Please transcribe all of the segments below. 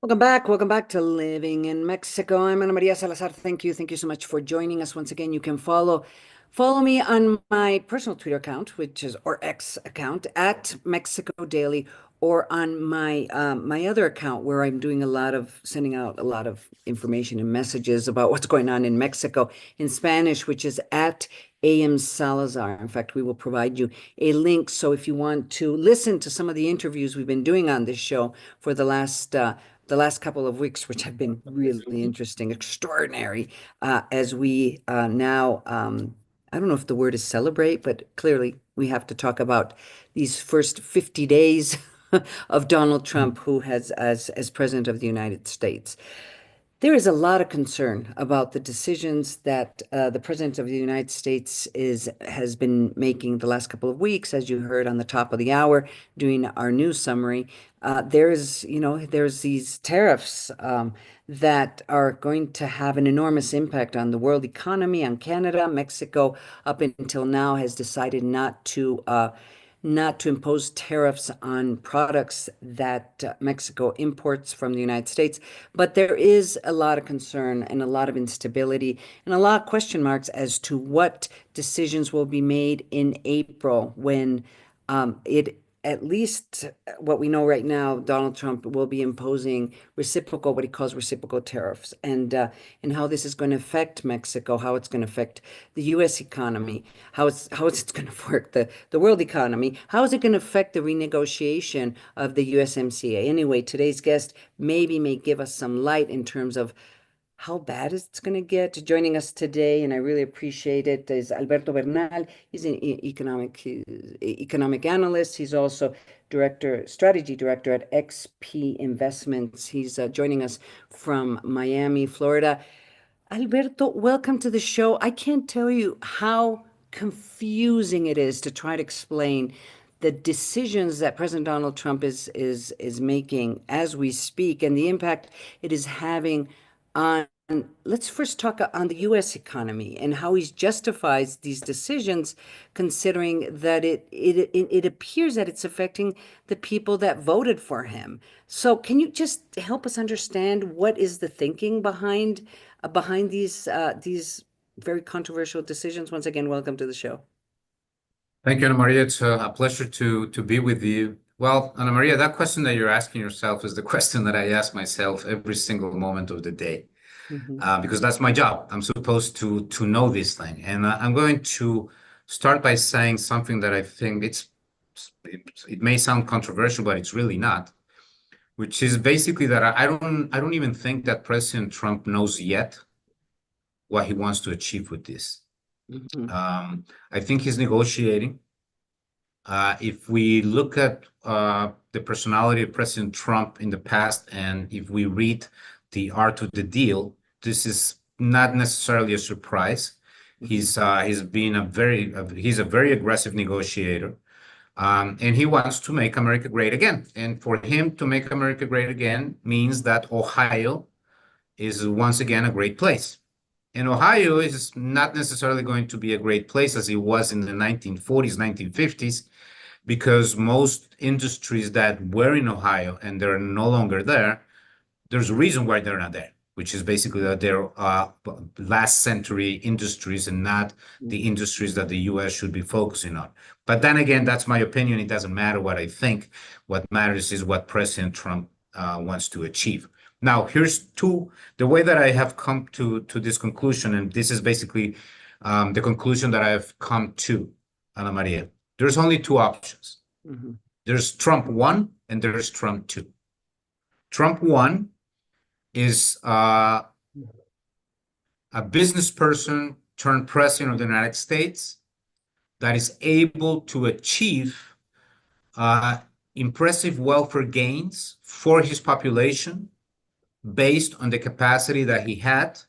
Welcome back to Living in Mexico. I'm Ana Maria Salazar. Thank you so much for joining us once again. You can follow me on my personal Twitter account, which is or X account at Mexico Daily, or on my other account where I'm doing sending out a lot of information and messages about what's going on in Mexico in Spanish, which is at AM Salazar. In fact, we will provide you a link. So if you want to listen to some of the interviews we've been doing on this show for the last couple of weeks, which have been really interesting, extraordinary, as we now, I don't know if the word is celebrate, but clearly we have to talk about these first 50 days of Donald Trump, who has as president of the United States. There is a lot of concern about the decisions that the President of the United States has been making the last couple of weeks, as you heard on the top of the hour doing our news summary. There's these tariffs that are going to have an enormous impact on the world economy, on Canada. Mexico, up until now, has decided not to impose tariffs on products that Mexico imports from the United States. But there is a lot of concern and a lot of instability and a lot of question marks as to what decisions will be made in April when it at least what we know right now, Donald Trump will be imposing what he calls reciprocal tariffs, and how this is going to affect Mexico, how it's going to affect the U.S. economy, how it's going to work the world economy, how is it going to affect the renegotiation of the USMCA. Anyway, today's guest maybe may give us some light in terms of how bad it's going to get. Joining us today, and I really appreciate it, is Alberto Bernal. He's an economic analyst. He's also strategy director at XP Investments. He's joining us from Miami, Florida. Alberto, welcome to the show. I can't tell you how confusing it is to try to explain the decisions that President Donald Trump is making as we speak, and the impact it is having on. Let's first talk on the U.S. economy and how he justifies these decisions, considering that it appears that it's affecting the people that voted for him. So, can you just help us understand what is the thinking behind these very controversial decisions? Once again, welcome to the show. Thank you, Ana Maria. It's a pleasure to be with you. Well, Ana Maria, that question that you're asking yourself is the question that I ask myself every single moment of the day. Because that's my job. I'm supposed to know this thing. And I'm going to start by saying something that I think it may sound controversial, but it's really not, which is basically that I don't even think that President Trump knows yet what he wants to achieve with this. I think he's negotiating. If we look at the personality of President Trump in the past, and if we read the art of the deal, this is not necessarily a surprise. He's been a very aggressive negotiator, and he wants to make America great again. And for him to make America great again means that Ohio is once again a great place. And Ohio is not necessarily going to be a great place as it was in the 1940s, 1950s, because most industries that were in Ohio and they're no longer there, there's a reason why they're not there, which is basically that they're last century industries and not the industries that the U.S. should be focusing on. But then again, that's my opinion. It doesn't matter what I think. What matters is what President Trump wants to achieve. Now, here's the way that I have come to this conclusion, and this is basically the conclusion that I have come to, Ana Maria. There's only two options. There's Trump 1 and there's Trump 2. Trump 1 is a business person turned president of the United States that is able to achieve impressive welfare gains for his population based on the capacity that he had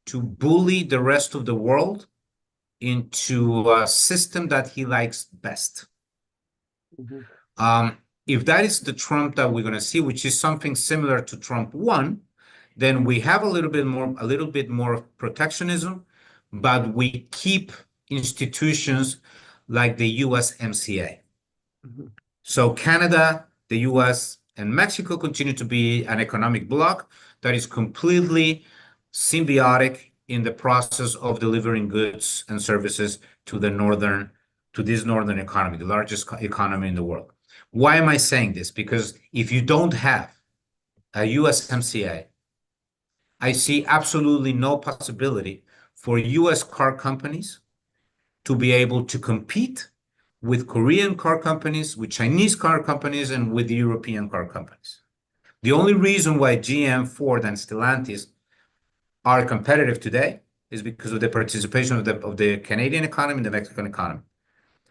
to bully the rest of the world into a system that he likes best. If that is the Trump that we're going to see, which is something similar to Trump 1, then we have a little bit more protectionism, but we keep institutions like the USMCA. So Canada, the US, and Mexico continue to be an economic bloc that is completely symbiotic in the process of delivering goods and services to this northern economy, the largest economy in the world. Why am I saying this? Because if you don't have a USMCA, I see absolutely no possibility for US car companies to be able to compete with Korean car companies, with Chinese car companies, and with the European car companies. The only reason why GM, Ford, and Stellantis are competitive today is because of the participation of the Canadian economy and the Mexican economy.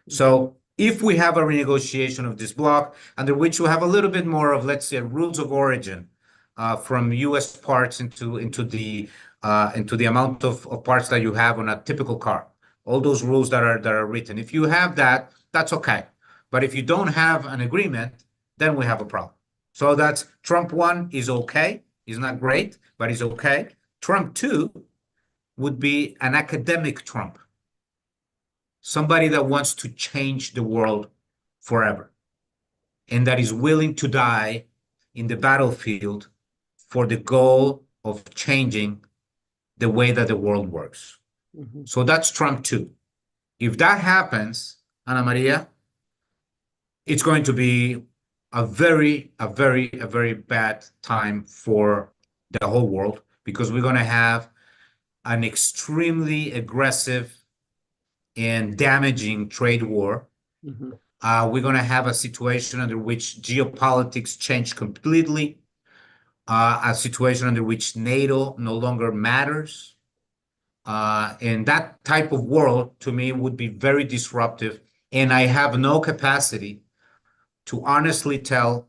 So if we have a renegotiation of this block, under which we have a little bit more of, let's say, rules of origin from U.S. parts into the amount of parts that you have on a typical car, all those rules that are written. If you have that, that's okay. But if you don't have an agreement, then we have a problem. So that's Trump 1 is okay. He's not great, but he's okay. Trump 2 would be an academic Trump, somebody that wants to change the world forever and that is willing to die in the battlefield for the goal of changing the way that the world works. So that's Trump 2. If that happens, Ana Maria, it's going to be a very bad time for the whole world, because we're going to have an extremely aggressive and damaging trade war. We're going to have a situation under which geopolitics change completely, a situation under which NATO no longer matters. And that type of world, to me, would be very disruptive. And I have no capacity to honestly tell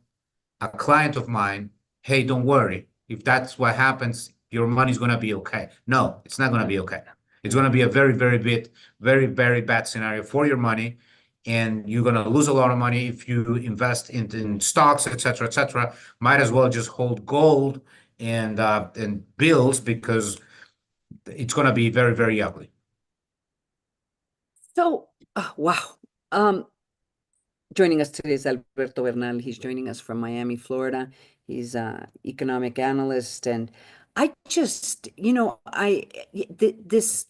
a client of mine, hey, don't worry. If that's what happens, your money's going to be okay. No, it's not going to be okay. It's going to be a very bad scenario for your money. And you're going to lose a lot of money if you invest in stocks, et cetera. Might as well just hold gold and bills, because it's going to be very ugly. So, wow. Joining us today is Alberto Bernal. He's joining us from Miami, Florida. He's an economic analyst. And I just, this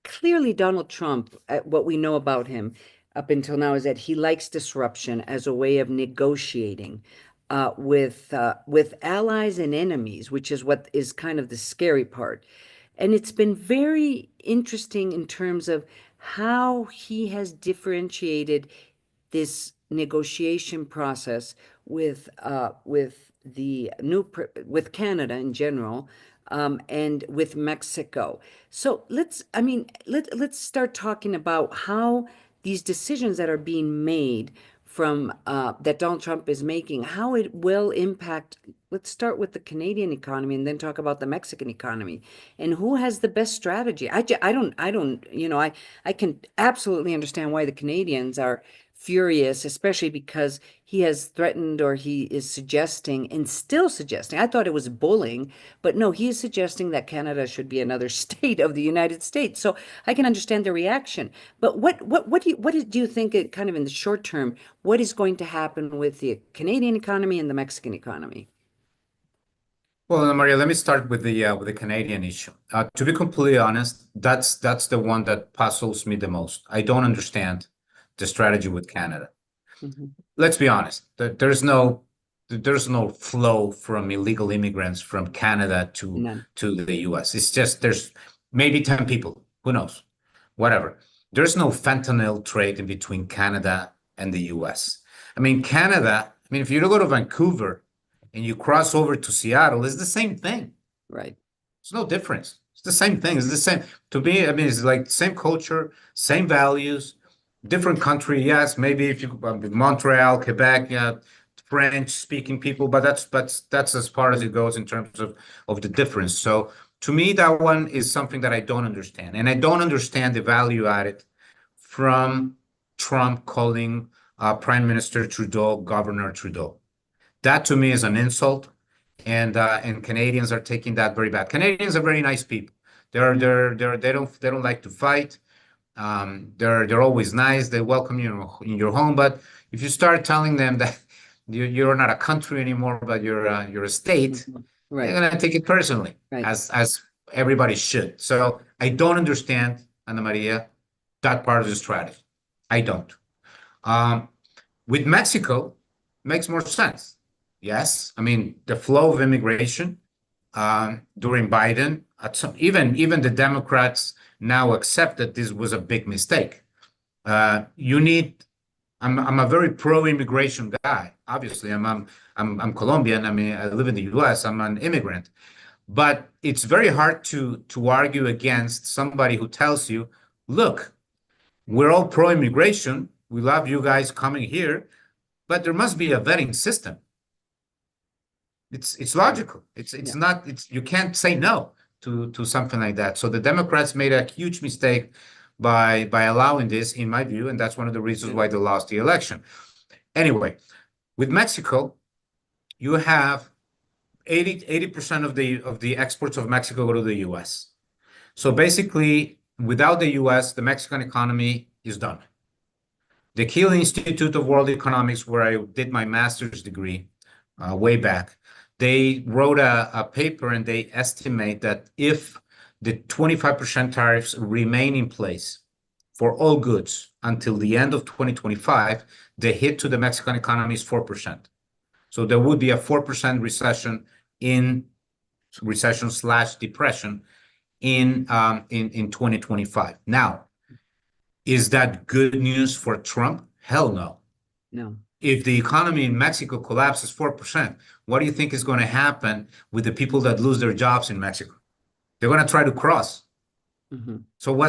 clearly Donald Trump, what we know about him up until now is that he likes disruption as a way of negotiating with allies and enemies, which is what is kind of the scary part. And it's been very interesting in terms of how he has differentiated this negotiation process with Canada in general, and with Mexico. So let's start talking about how these decisions that are being made from that Donald Trump is making, how it will impact. Let's start with the Canadian economy and then talk about the Mexican economy and who has the best strategy. I can absolutely understand why the Canadians are furious, especially because he has threatened, or he is suggesting and still suggesting. I thought it was bullying, but no, he is suggesting that Canada should be another state of the United States. So I can understand the reaction. But what do you think, kind of in the short term, what is going to happen with the Canadian economy and the Mexican economy? Well, Ana Maria, let me start with the Canadian issue. To be completely honest, that's the one that puzzles me the most. I don't understand the strategy with Canada. Let's be honest. There's no flow from illegal immigrants from Canada to the US. It's just there's maybe 10 people. Who knows? Whatever. There's no fentanyl trade in between Canada and the US. I mean, Canada, if you go to Vancouver and you cross over to Seattle, it's the same thing. Right. There's no difference. It's the same thing. It's the same. To me, it's like same culture, same values, different country. Yes, maybe if you Montreal, Quebec, French-speaking people, but that's as far as it goes in terms of the difference. So to me, that one is something that I don't understand, and I don't understand the value added from Trump calling Prime Minister Trudeau Governor Trudeau. That to me is an insult, and Canadians are taking that very bad. Canadians are very nice people. They don't like to fight. They're always nice. They welcome you in your home. But if you start telling them that you're not a country anymore, but you're a state, Right. they're gonna take it personally, Right. as everybody should. So I don't understand, Ana Maria, that part of the strategy. I don't. With Mexico, makes more sense. Yes, I mean the flow of immigration during Biden, even the Democrats now accept that this was a big mistake. You need. I'm a very pro-immigration guy. Obviously, I'm Colombian. I mean, I live in the U.S. I'm an immigrant, but it's very hard to argue against somebody who tells you, "Look, we're all pro-immigration. We love you guys coming here, but there must be a vetting system." It's logical. It's not. You can't say no to something like that. So the Democrats made a huge mistake by allowing this, in my view, and that's one of the reasons why they lost the election. Anyway, with Mexico, you have 80% of the exports of Mexico go to the US. So basically, without the US, the Mexican economy is done. The Keele Institute of World Economics, where I did my master's degree way back, they wrote a paper and they estimate that if the 25% tariffs remain in place for all goods until the end of 2025, the hit to the Mexican economy is 4%. So there would be a 4% recession slash depression in 2025. Now, is that good news for Trump? Hell no. No. If the economy in Mexico collapses 4%, what do you think is going to happen with the people that lose their jobs in Mexico? They're going to try to cross. So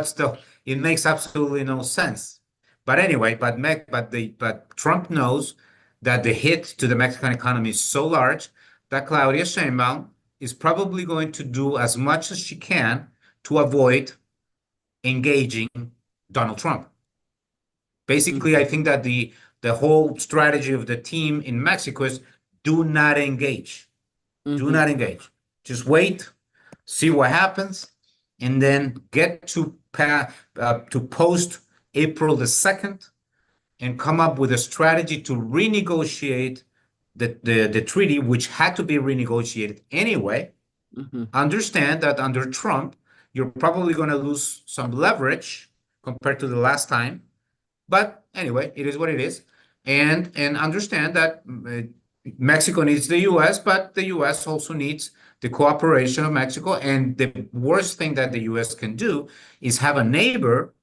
it makes absolutely no sense. But anyway, but Trump knows that the hit to the Mexican economy is so large that Claudia Sheinbaum is probably going to do as much as she can to avoid engaging Donald Trump. Basically, I think that the whole strategy of the team in Mexico is do not engage. Do not engage. Just wait, see what happens, and then get to post April the 2nd and come up with a strategy to renegotiate the treaty, which had to be renegotiated anyway. Understand that under Trump, you're probably going to lose some leverage compared to the last time. But anyway, it is what it is. And understand that Mexico needs the US, but the US also needs the cooperation of Mexico. And the worst thing that the US can do is have a neighbor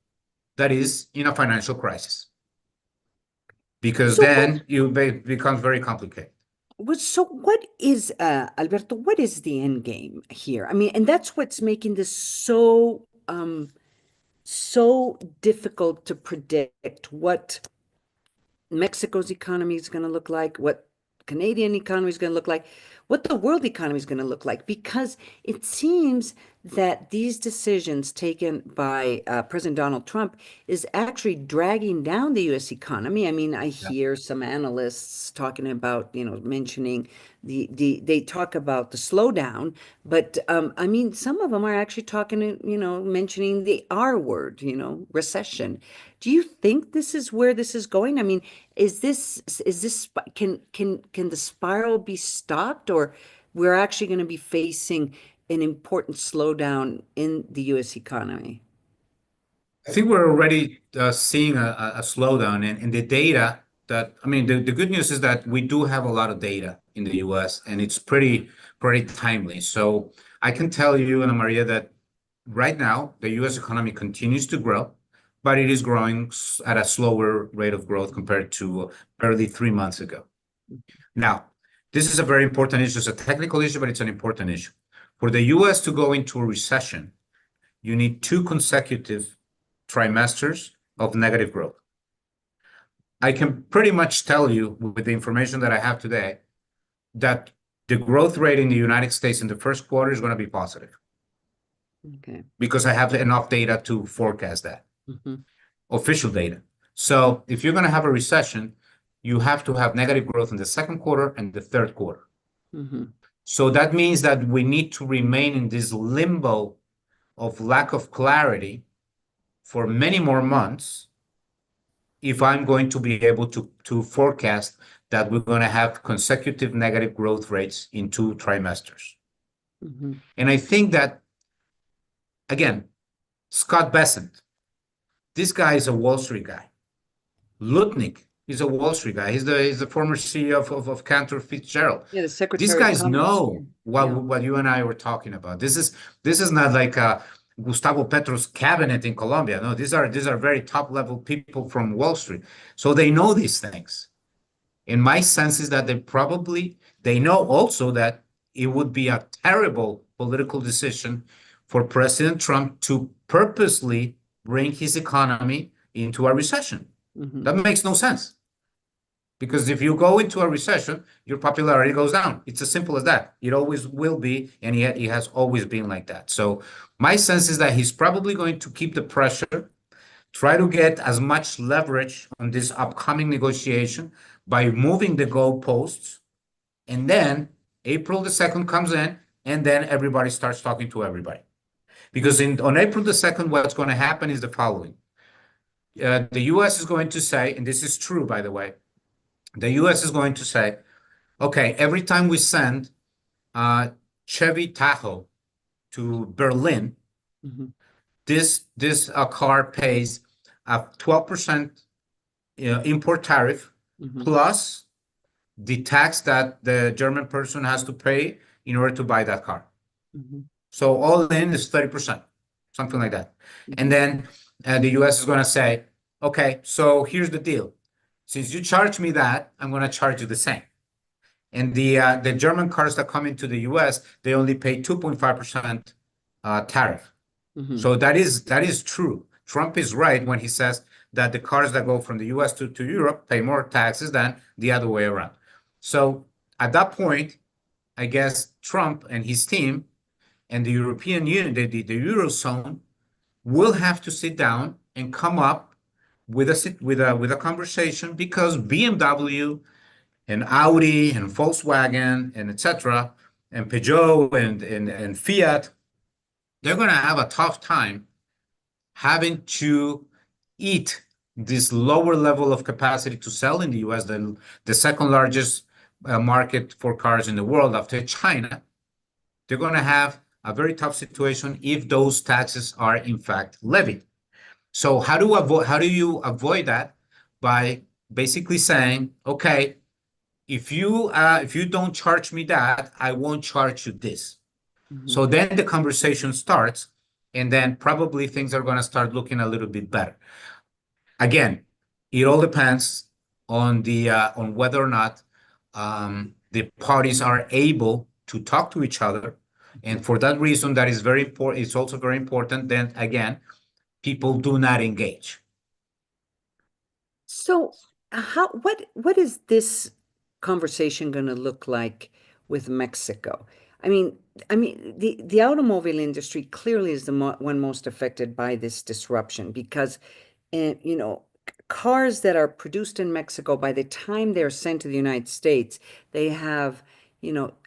that is in a financial crisis, because then it becomes very complicated. So what is, Alberto, what is the end game here? I mean, and that's what's making this so difficult to predict what Mexico's economy is going to look like, what Canadian economy is going to look like, what the world economy is going to look like, because it seems that these decisions taken by President Donald Trump is actually dragging down the U.S. economy. I mean, I hear some analysts talking about, mentioning they talk about the slowdown, but I mean, some of them are actually talking, mentioning the R word, recession. Do you think this is where this is going? I mean, can the spiral be stopped, or we're actually going to be facing an important slowdown in the U.S. economy? I think we're already seeing a slowdown in the data. I mean, the good news is that we do have a lot of data in the US, and it's pretty timely. So I can tell you, Ana Maria, that right now the US economy continues to grow, but it is growing at a slower rate of growth compared to barely 3 months ago. Now, this is a very important issue. It's a technical issue, but it's an important issue. For the US to go into a recession, you need 2 consecutive trimesters of negative growth. I can pretty much tell you with the information that I have today that the growth rate in the United States in the first quarter is going to be positive. Okay. Because I have enough data to forecast that. Official data. So if you're going to have a recession, you have to have negative growth in the second quarter and the third quarter. So that means that we need to remain in this limbo of lack of clarity for many more months if I'm going to be able to forecast that we're going to have consecutive negative growth rates in 2 trimesters. And I think that, again, Scott Bessent, this guy is a Wall Street guy. Lutnick is a Wall Street guy. He's the former CEO of Cantor Fitzgerald. Yeah, the These Secretary of guys Commerce. know Yeah. what you and I were talking about. This is not like Gustavo Petro's cabinet in Colombia. No, these are very top level people from Wall Street. So they know these things. And my sense is that they know also that it would be a terrible political decision for President Trump to purposely bring his economy into a recession. That makes no sense. Because if you go into a recession, your popularity goes down. It's as simple as that. It always will be, and yet it has always been like that. So my sense is that he's probably going to keep the pressure, try to get as much leverage on this upcoming negotiation by moving the goalposts, and then April the 2nd comes in, and then everybody starts talking to everybody. Because on April the 2nd, what's going to happen is the following. The U.S. is going to say, and this is true, by the way, the U.S. is going to say, okay, every time we send Chevy Tahoe to Berlin, this car pays a 12% import tariff plus the tax that the German person has to pay in order to buy that car. So all in is 30%, something like that. And then the U.S. is going to say, okay, so here's the deal. Since you charge me that, I'm going to charge you the same. And the German cars that come into the U.S., they only pay 2.5% tariff. So that is true. Trump is right when he says that the cars that go from the U.S. to Europe pay more taxes than the other way around. So at that point, I guess Trump and his team and the European Union, the Eurozone, will have to sit down and come up with a conversation, because BMW and Audi and Volkswagen and etc. and Peugeot and Fiat, they're going to have a tough time having to eat this lower level of capacity to sell in the U.S., the second largest market for cars in the world after China. They're going to have a very tough situation if those taxes are in fact levied. So how do you avoid that? By basically saying, okay, if you don't charge me that, I won't charge you this. So then the conversation starts, and then probably things are going to start looking a little bit better. Again, it all depends on on whether or not the parties are able to talk to each other, and for that reason, that is very important. It's also very important. Then again, people do not engage. So what is this conversation going to look like with Mexico? I mean, the automobile industry clearly is the one most affected by this disruption, because, cars that are produced in Mexico, by the time they're sent to the United States, they have,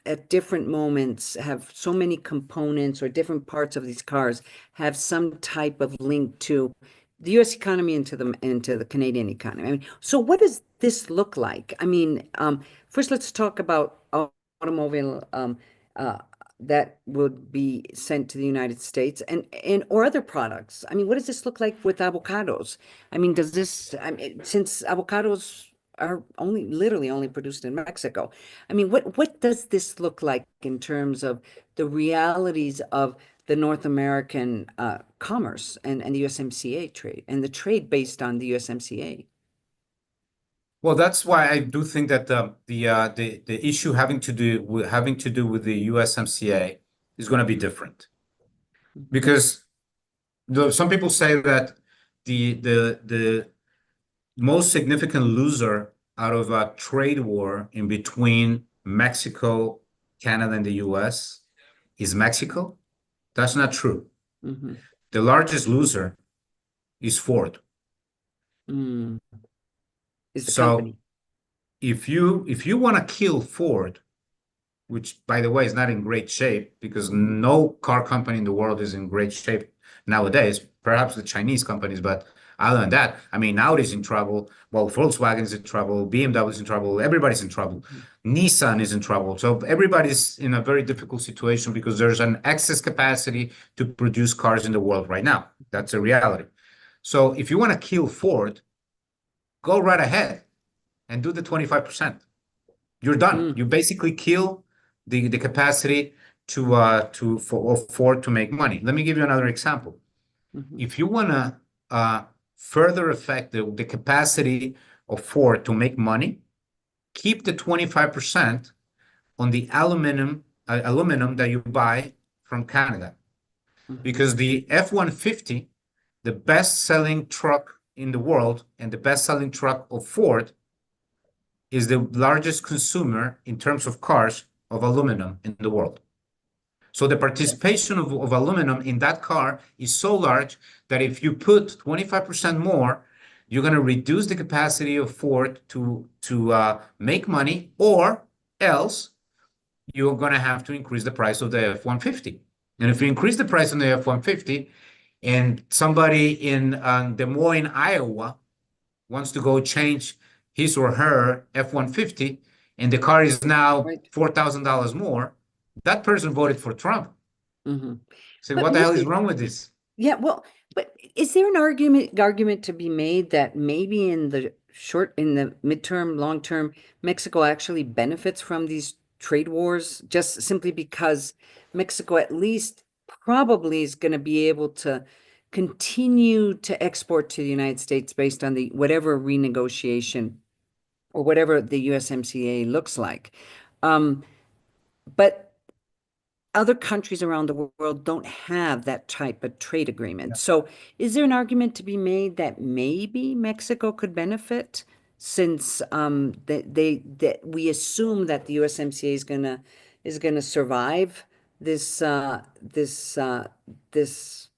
at different moments, have so many components, or different parts of these cars have some type of link to the U.S. economy, into the Canadian economy. I mean, so what does this look like? I mean, first let's talk about automobile that would be sent to the United States, or other products. I mean, what does this look like with avocados? I mean, since avocados are literally only produced in Mexico, I mean, what does this look like in terms of the realities of the North American commerce and the USMCA trade, and the trade based on the USMCA? Well, that's why I do think that the issue having to do with the USMCA is going to be different, because some people say that the most significant loser out of a trade war in between Mexico, Canada, and the US is Mexico. That's not true. The largest loser is Ford. Is the So company. if you want to kill Ford, which by the way is not in great shape, because no car company in the world is in great shape nowadays, perhaps the Chinese companies, but other than that, I mean, Audi's in trouble. Well, Volkswagen's in trouble. BMW's in trouble. Everybody's in trouble. Nissan is in trouble. So everybody's in a very difficult situation because there's an excess capacity to produce cars in the world right now. That's a reality. So if you want to kill Ford, go right ahead and do the 25%. You're done. You basically kill the capacity for Ford to make money. Let me give you another example. If you want to further affect the capacity of Ford to make money, keep the 25% on the aluminum that you buy from Canada, because the F-150, the best-selling truck in the world and the best-selling truck of Ford, is the largest consumer in terms of cars of aluminum in the world. So the participation of aluminum in that car is so large that if you put 25% more, you're going to reduce the capacity of Ford to make money, or else you're going to have to increase the price of the F-150. And if you increase the price on the F-150 and somebody in Des Moines, Iowa wants to go change his or her F-150 and the car is now $4,000 more, that person voted for Trump. So what the hell is wrong with this? Yeah, well, but is there an argument to be made that maybe in the midterm, long term, Mexico actually benefits from these trade wars, just simply because Mexico at least probably is going to be able to continue to export to the United States based on the whatever renegotiation or whatever the USMCA looks like. But other countries around the world don't have that type of trade agreement. So is there an argument to be made that maybe Mexico could benefit, since that we assume that the USMCA is gonna survive this this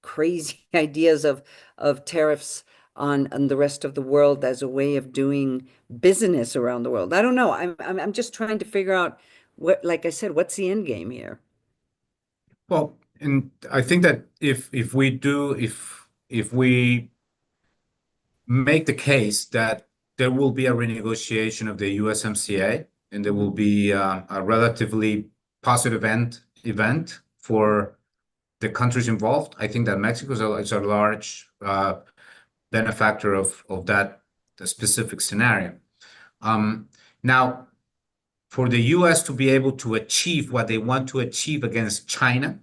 crazy ideas of tariffs on the rest of the world as a way of doing business around the world? I don't know. I'm just trying to figure out what, like I said, what's the end game here? Well, and I think that if we make the case that there will be a renegotiation of the USMCA and there will be a relatively positive event for the countries involved, I think that Mexico is a large benefactor of that specific scenario. Now, for the US to be able to achieve what they want to achieve against China,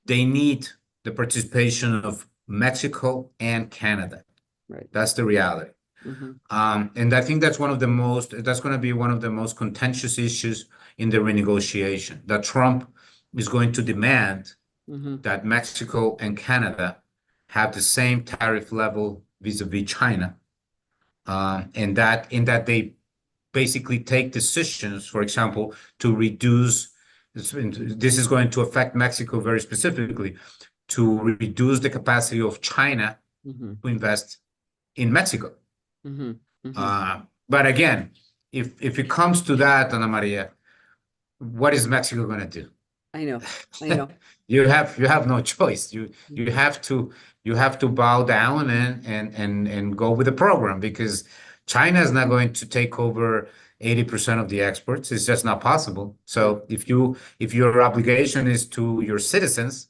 they need the participation of Mexico and Canada. Right. That's the reality. And I think that's going to be one of the most contentious issues in the renegotiation, that Trump is going to demand that Mexico and Canada have the same tariff level vis-a-vis China, and that they basically take decisions, for example, to reduce, this is going to affect Mexico very specifically, to reduce the capacity of China to invest in Mexico. But again, if it comes to that, Ana Maria, what is Mexico going to do? I know. You have no choice. You have to bow down and go with the program, because China is not going to take over 80% of the exports. It's just not possible. So if your obligation is to your citizens,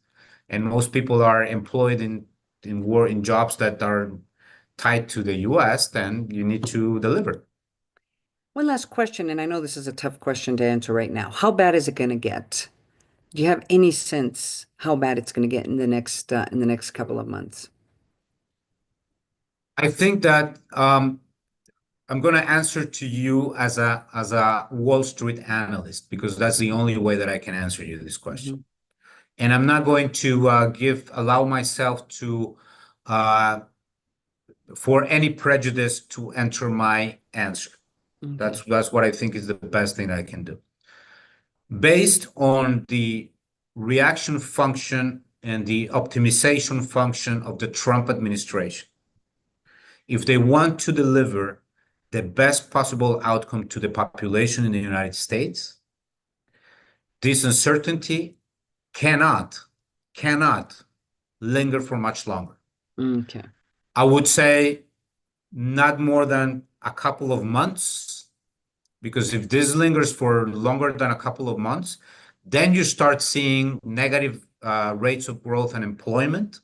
and most people are employed in jobs that are tied to the US, then you need to deliver. One last question, and I know this is a tough question to answer right now. How bad is it going to get? Do you have any sense how bad it's going to get in the next couple of months? I think that I'm going to answer to you as a Wall Street analyst, because that's the only way that I can answer you this question. And I'm not going to allow myself to for any prejudice to enter my answer. That's what I think is the best thing I can do. Based on the reaction function and the optimization function of the Trump administration, if they want to deliver the best possible outcome to the population in the United States, this uncertainty cannot linger for much longer. Okay. I would say not more than a couple of months, because if this lingers for longer than a couple of months, then you start seeing negative rates of growth and employment.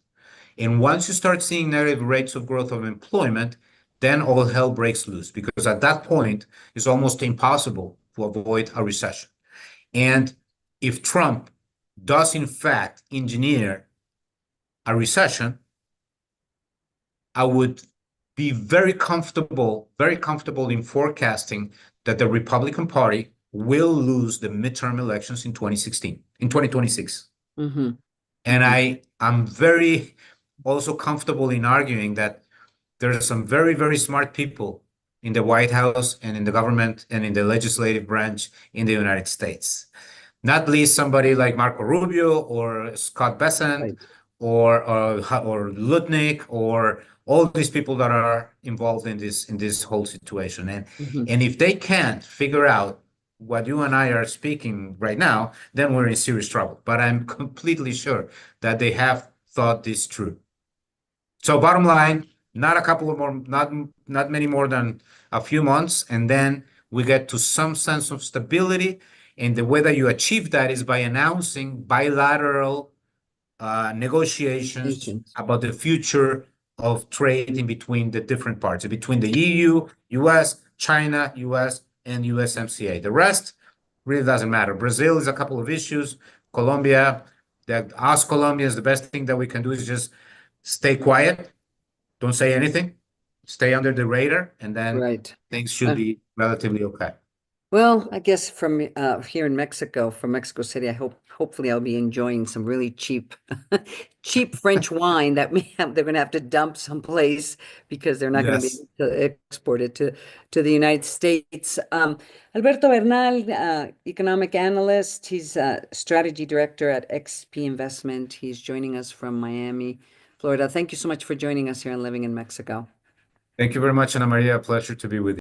And once you start seeing negative rates of growth of employment, then all hell breaks loose, because at that point, it's almost impossible to avoid a recession. And if Trump does, in fact, engineer a recession, I would be very comfortable in forecasting that the Republican Party will lose the midterm elections in 2026. Mm-hmm. And I'm very also comfortable in arguing that there are some very, very smart people in the White House and in the government and in the legislative branch in the United States. Not least somebody like Marco Rubio or Scott Bessent, Right. or Lutnick, or all these people that are involved in this whole situation. And if they can't figure out what you and I are speaking right now, then we're in serious trouble. But I'm completely sure that they have thought this through. So bottom line, not a couple of more, not many more than a few months, and then we get to some sense of stability. And the way that you achieve that is by announcing bilateral negotiations about the future of trade in between the different parts, between the EU, US, China, US, and USMCA. The rest really doesn't matter. Brazil is a couple of issues. Colombia, that us Colombians, the best thing that we can do is just stay quiet, don't say anything, stay under the radar, and then things should be relatively okay. Well, I guess from here in Mexico, from Mexico City, hopefully I'll be enjoying some really cheap French wine that they're going to have to dump someplace because they're not going to be able to export it to the United States. Alberto Bernal, economic analyst, he's strategy director at XP Investment. He's joining us from Miami, Florida. Thank you so much for joining us here on Living in Mexico. Thank you very much, Ana Maria. A pleasure to be with you.